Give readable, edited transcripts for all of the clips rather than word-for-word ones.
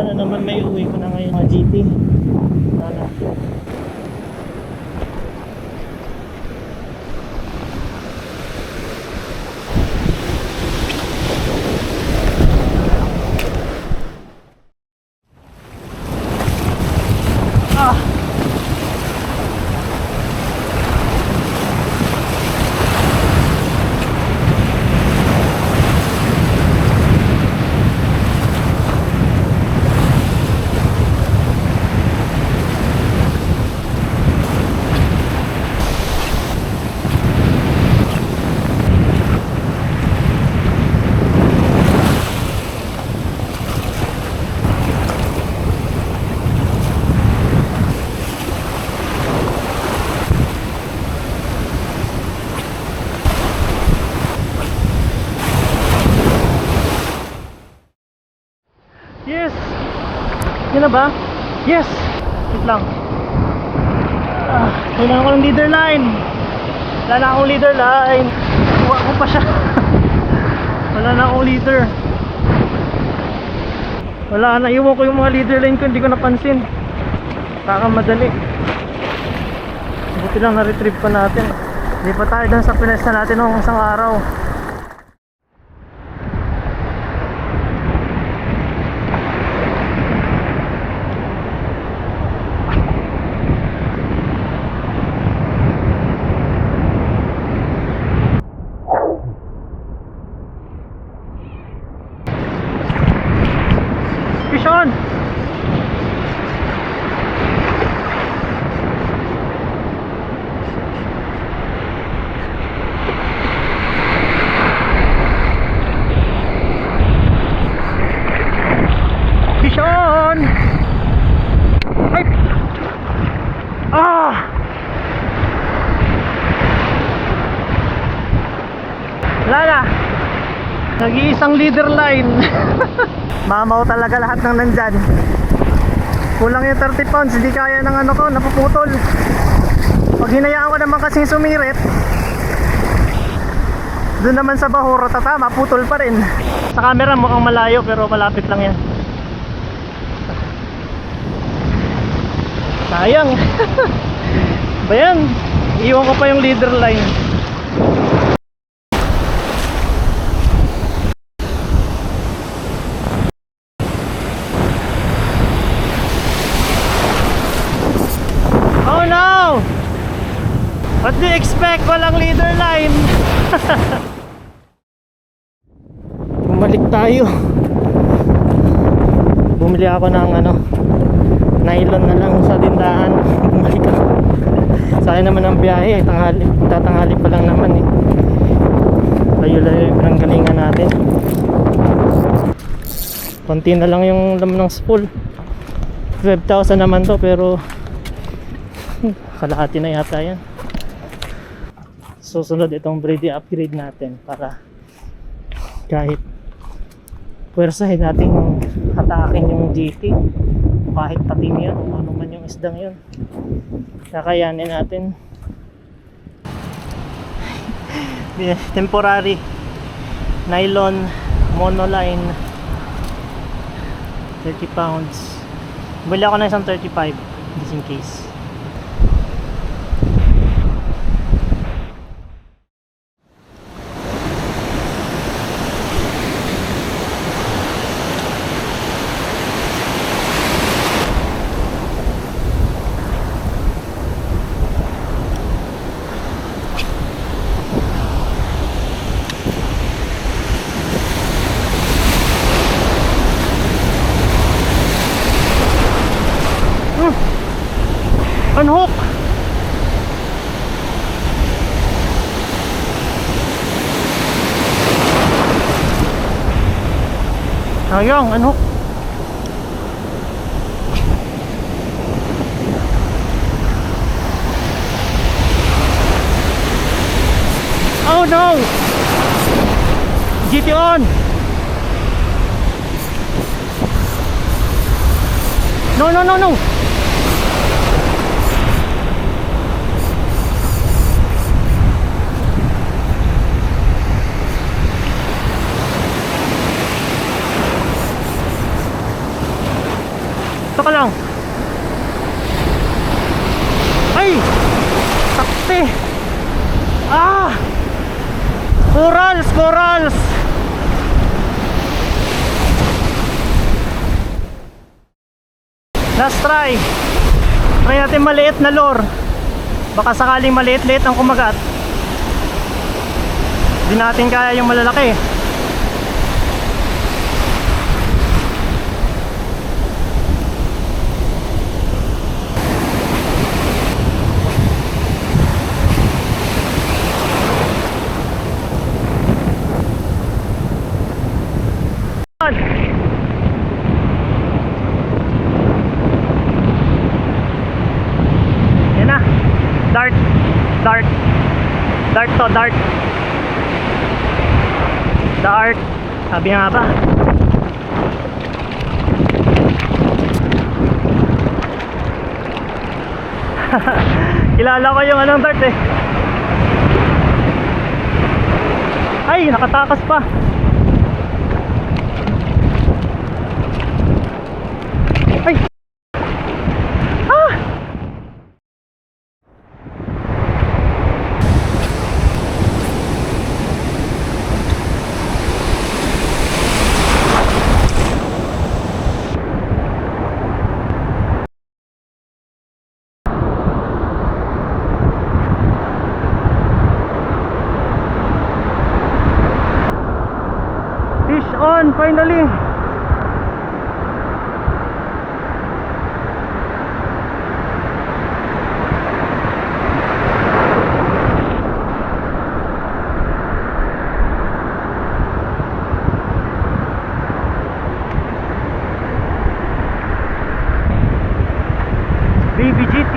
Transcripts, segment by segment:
Sana naman may uwi ko na ngayon mga GT. Sana. Yes! Yun na ba? Yes! Wait lang. Kailangan ko ng leader line. Wala na akong leader line. Kuha ko pa siya. Wala na akong leader. Wala na. Iwan ko yung mga leader line ko. Hindi ko napansin. Kakamadali. Buti lang na-retrieve pa natin. Hindi pa tayo dun sa pinesta natin noong isang araw. Vision! Vision! Ay! Wala na! Nag-iisang leader line. Mamaw talaga lahat ng nandyan. Kulang yung 30 pounds. Hindi kaya ng ano ko, napuputol. Pag hinayaan ko naman kasing sumirit, doon naman sa bahura tatama, putol pa rin. Sa camera mukhang malayo pero malapit lang yan. Sayang. Bayan, iwan ko pa yung leader line. Oh no! What do you expect? Walang leader line. Bumalik tayo. Bumili ako ng nylon na lang sa tindahan. Bumalik ako. Sayang naman ang biyahe. Tatanghali pa lang naman eh. Layo-layo yung pinanggalingan natin. Konti na lang yung laman ng spool. 12,000 naman to pero kalahati na yata yan. Susunod itong brady upgrade natin para kahit pwersahin natin yung hatakin yung GT kahit pating yan, ano man yung isdang yun, kakayanin natin. Temporary nylon monoline 30 pounds. Bili ako ng isang 35 just in case. Unhook! Ayong, unhook! Oh no! GT on! No, no, no, no! Ah! Corals! Corals! Last try. Try natin maliit na lure. Baka sakaling maliit-liit ang kumagat. Hindi natin kaya yung malalaki. Yan na. Dart. Dart. Dart to, dart. Dart. Sabi nga ba? Kilala ko yung anong dart eh. Ay, nakatakas pa. Ay! Ah! Fish on finally. BBGT.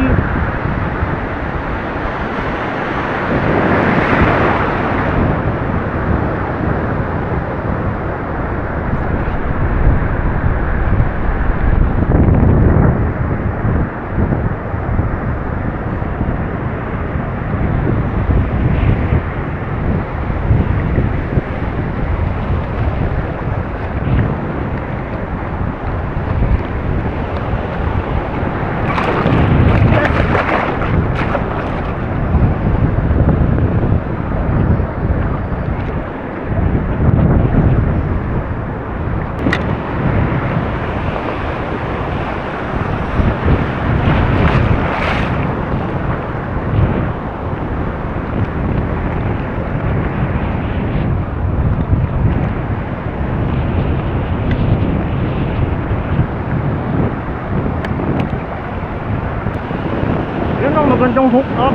Yun ang magandang hook up.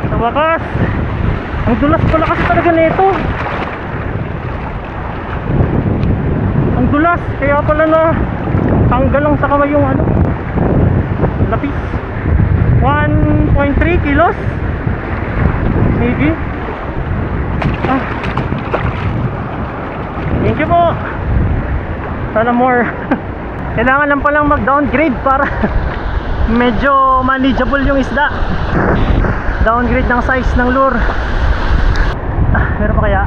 Sa wakas, ang dulas pala kasi talaga nito. Ang dulas, kaya pala na tanggal lang sa kamay yung ano, lapis. 1.3 kilos maybe. Ah, thank you po. Sana more. Kailangan lang palang mag-downgrade para medyo manageable yung isda. Downgrade ng size ng lure. Meron pa kaya?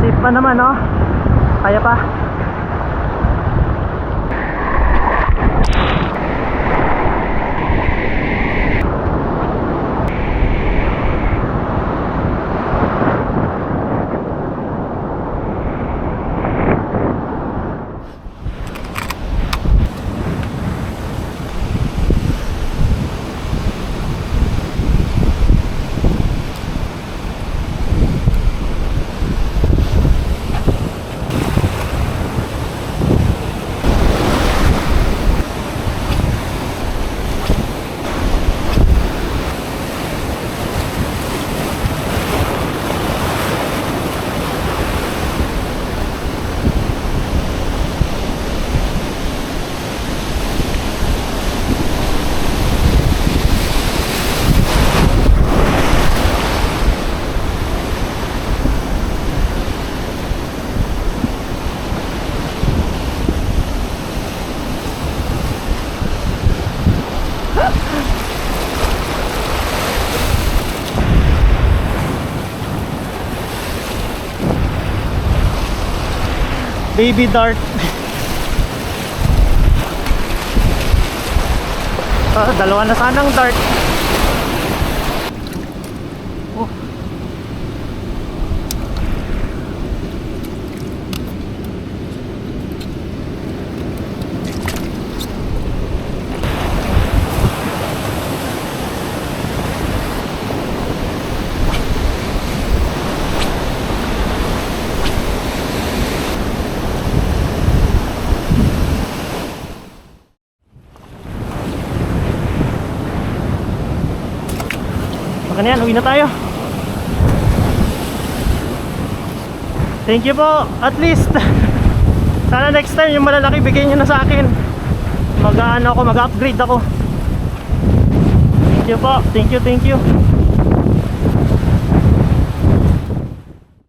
Safe pa naman, no? Kaya pa. Baby dart. Dalawa na sanang dart. Oh. Baka na yan, uwi na tayo. Thank you po, at least. Sana next time yung malalaki bigay nyo na sa akin. Mag-ano ako, mag-upgrade ako. Thank you po, thank you.